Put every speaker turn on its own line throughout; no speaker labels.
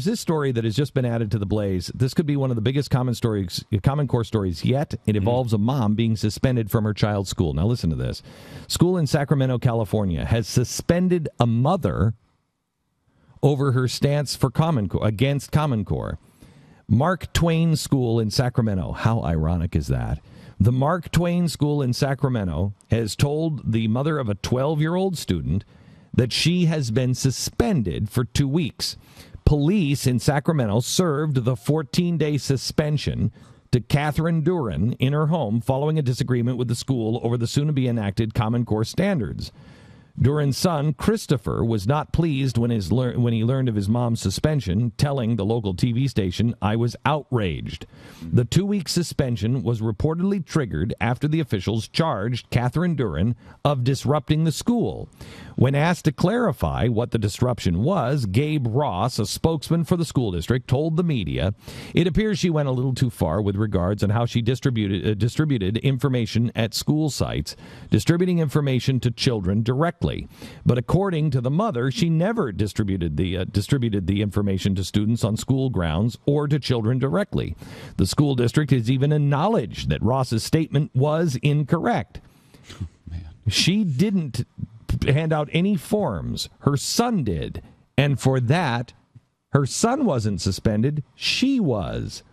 this story that has just been added to the Blaze. This could be one of the biggest Common Core stories yet. It involves a mom being suspended from her child's school. Now listen to this. School in Sacramento, California has suspended a mother over her stance for against Common Core. Mark Twain School in Sacramento. How ironic is that? The Mark Twain School in Sacramento has told the mother of a 12-year-old student that she has been suspended for 2 weeks. Police in Sacramento served the 14-day suspension to Catherine Duran in her home following a disagreement with the school over the soon-to-be-enacted Common Core standards. Duran's son, Christopher, was not pleased when he learned of his mom's suspension, telling the local TV station, "I was outraged." The 2-week suspension was reportedly triggered after the officials charged Catherine Duran of disrupting the school. When asked to clarify what the disruption was, Gabe Ross, a spokesman for the school district, told the media, "It appears she went a little too far with regards on how she distributed information at school sites, distributing information to children directly. But according to the mother, she never distributed the information to students on school grounds or to children directly. The school district has even acknowledged that Ross's statement was incorrect." She didn't hand out any forms. Her son did. And for that, her son wasn't suspended. She was.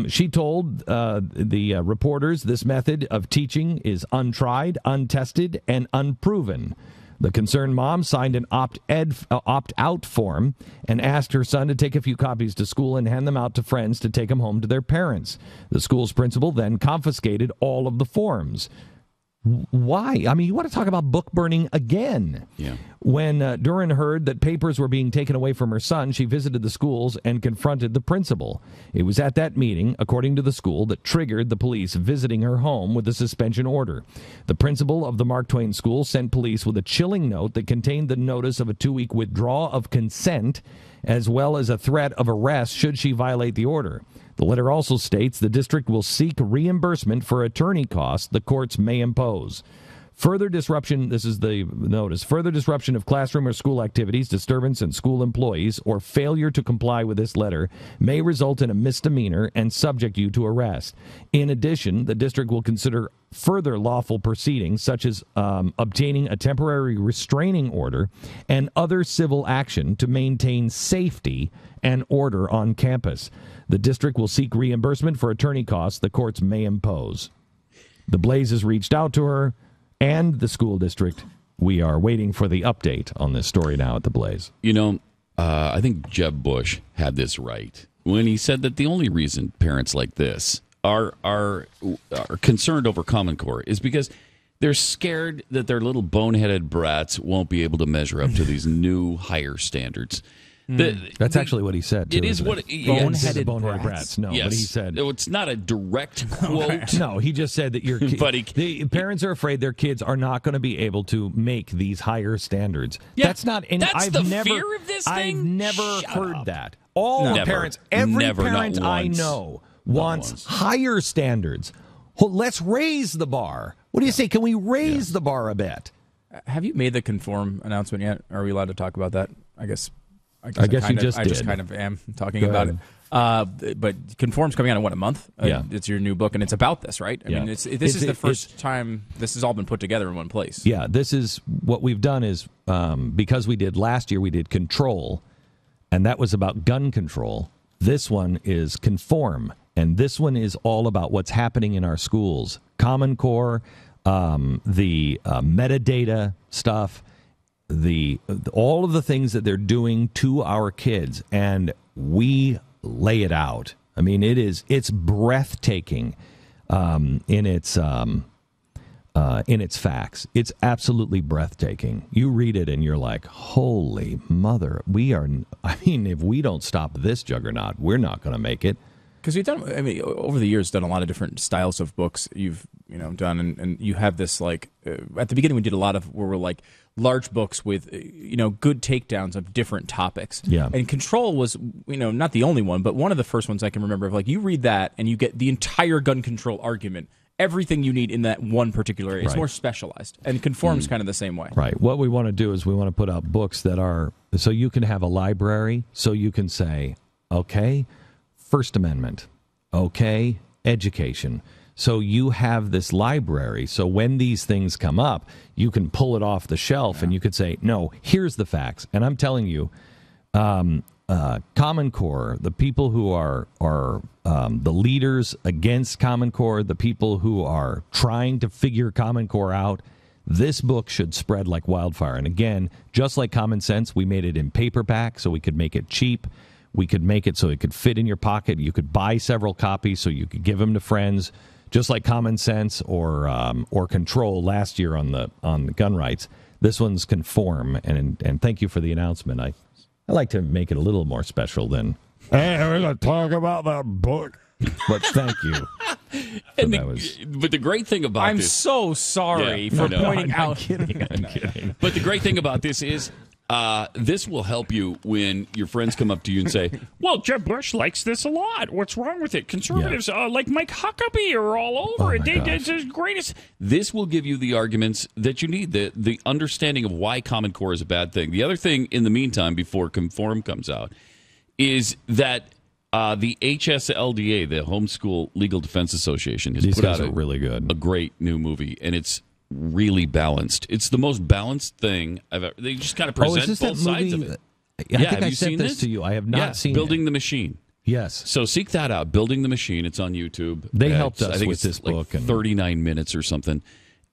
She told the reporters this method of teaching is untried, untested, and unproven. The concerned mom signed an opt-out form and asked her son to take a few copies to school and hand them out to friends to take them home to their parents. The school's principal then confiscated all of the forms. Why? I mean, you want to talk about book burning again.
Yeah.
When Duran heard that papers were being taken away from her son, she visited the schools and confronted the principal. It was at that meeting, according to the school, that triggered the police visiting her home with a suspension order. The principal of the Mark Twain School sent police with a chilling note that contained the notice of a 2-week withdrawal of consent, as well as a threat of arrest should she violate the order. The letter also states the district will seek reimbursement for attorney costs the courts may impose. Further disruption, this is the notice, further disruption of classroom or school activities, disturbance in school employees, or failure to comply with this letter may result in a misdemeanor and subject you to arrest. In addition, the district will consider further lawful proceedings, such as obtaining a temporary restraining order and other civil action to maintain safety and order on campus. The district will seek reimbursement for attorney costs the courts may impose. The Blaze has reached out to her and the school district. We are waiting for the update on this story now at the Blaze.
You know, I think Jeb Bush had this right when he said that the only reason parents like this are concerned over Common Core is because they're scared that their little boneheaded brats won't be able to measure up to these new higher standards.
That's actually what he said, too,
it is what
boneheaded brats. No,
yes.
But he said
it's not a direct quote.
No, he just said that the parents are afraid their kids are not going to be able to make these higher standards.
Yeah,
that's not. And
that's fear of this thing.
I've never heard
up.
that. All the parents, every parent I know wants higher standards. Well, let's raise the bar. What do you say? Can we raise the bar a bit?
Have you made the Conform announcement yet? Are we allowed to talk about that? I guess
you just did.
I just kind of am talking about it. But Conform's coming out in, what, a month? It's your new book, and it's about this, right? I mean, this is the first time this has all been put together in one place.
Yeah, this is what we've done is, because we did last year, we did Control, and that was about gun control. This one is Conform, and this one is all about what's happening in our schools. Common Core, the metadata stuff, all of the things that they're doing to our kids, and we lay it out. I mean, it's breathtaking in its facts. It's absolutely breathtaking. You read it and you're like, holy mother, if we don't stop this juggernaut, we're not going to make it.
Because we've done, over the years, done a lot of different styles of books you've done, and you have this, like, at the beginning we did a lot of where we're like large books with, good takedowns of different topics.
Yeah.
And Control was, not the only one, but one of the first ones I can remember of, like, you read that and you get the entire gun control argument everything you need in that one particular area. It's
Right.
more specialized. And Conform's kind of the same way.
Right. What we want to do is we want to put out books that are so you can have a library, so you can say, okay, First Amendment, okay, education. So you have this library. So when these things come up, you can pull it off the shelf and you could say, no, here's the facts. And I'm telling you, Common Core, the people who are the leaders against Common Core, the people who are trying to figure Common Core out, this book should spread like wildfire. And again, just like Common Sense, we made it in paperback so we could make it cheap. We could make it so it could fit in your pocket. You could buy several copies so you could give them to friends, just like Common Sense or Control last year on the gun rights. This one's Conform, and thank you for the announcement. I like to make it a little more special than, hey, we're going to talk about that book. But thank you.
But the great thing about
I'm
this...
so sorry for pointing out...
I'm kidding.
But the great thing about this is this will help you when your friends come up to you and say, well, Jeb Bush likes this a lot. What's wrong with it? Conservatives like Mike Huckabee are all over it. It's the greatest. This will give you the arguments that you need, the understanding of why Common Core is a bad thing. The other thing, in the meantime, before Conform comes out, is that the HSLDA, the Homeschool Legal Defense Association, has
These
put
guys
out
are really good.
a great new movie, and it's really balanced. It's the most balanced thing I've ever. They just kind of present
is this
both
that
sides
movie?
of it.
I think
have
I
you
sent
seen
this to you. I have not seen
Building
it.
the Machine.
Yes.
So seek that out. Building the Machine. It's on YouTube.
They helped us
I think
with
it's
this
like
book. And
39 minutes or something.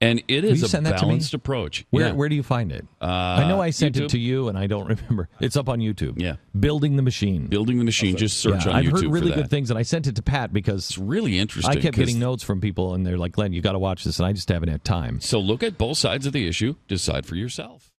And it
you
is a
send that to me?
balanced approach.
Where do you find it? I know I sent
YouTube.
it to you, and I don't remember. It's up on YouTube.
Yeah.
Building the Machine.
Building the Machine. Just search on
I've
YouTube
heard really
for that.
good things, and I sent it to Pat because
It's really interesting.
I kept
'cause-
getting notes from people, and they're like, Glenn, you got to watch this, and I just haven't had time.
So look at both sides of the issue. Decide for yourself.